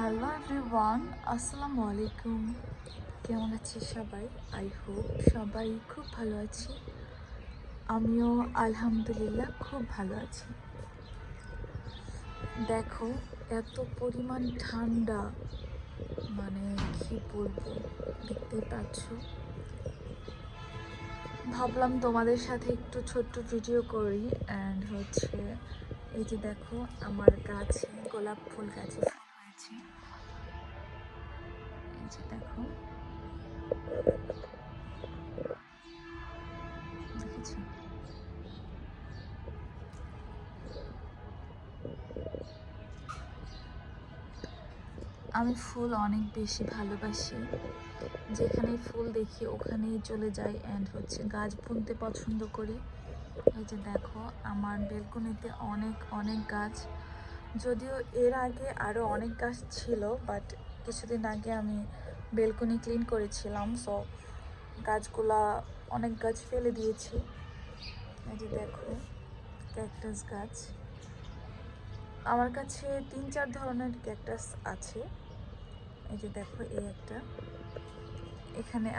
Hello everyone, আসসালামু আলাইকুম। কেমন আছে সবাই? আই হোপ সবাই খুব ভালো আছি। আমিও আলহামদুলিল্লাহ খুব ভালো আছি। দেখো, এত পরিমাণ ঠান্ডা, মানে কি বলবো, দেখতেই পাচ্ছ। ভাবলাম তোমাদের সাথে একটু ছোট্ট ভিডিও করি। অ্যান্ড এই যে দেখো, আমার গাছে গোলাপ ফুল গাছে ফুল হয়েছে। এই যে দেখো, দেখেছো? আমি ফুল অনেক বেশি ভালোবাসি। যেখানে ফুল দেখি ওখানেই চলে যাই। অ্যান্ড গাছ বুনতে পছন্দ করি। এই যে দেখো, আমার বেলকনিতে অনেক অনেক গাছ। যদিও এর আগে আরও অনেক গাছ ছিল, বাট কিছুদিন আগে আমি বেলকনি ক্লিন করেছিলাম, সো গাছগুলা অনেক গাছ ফেলে দিয়েছি। এই যে দেখো, ক্যাকটাস গাছ। আমার কাছে 3-4 ধরনের ক্যাকটাস আছে। এই যে দেখো, এই একটা, এখানে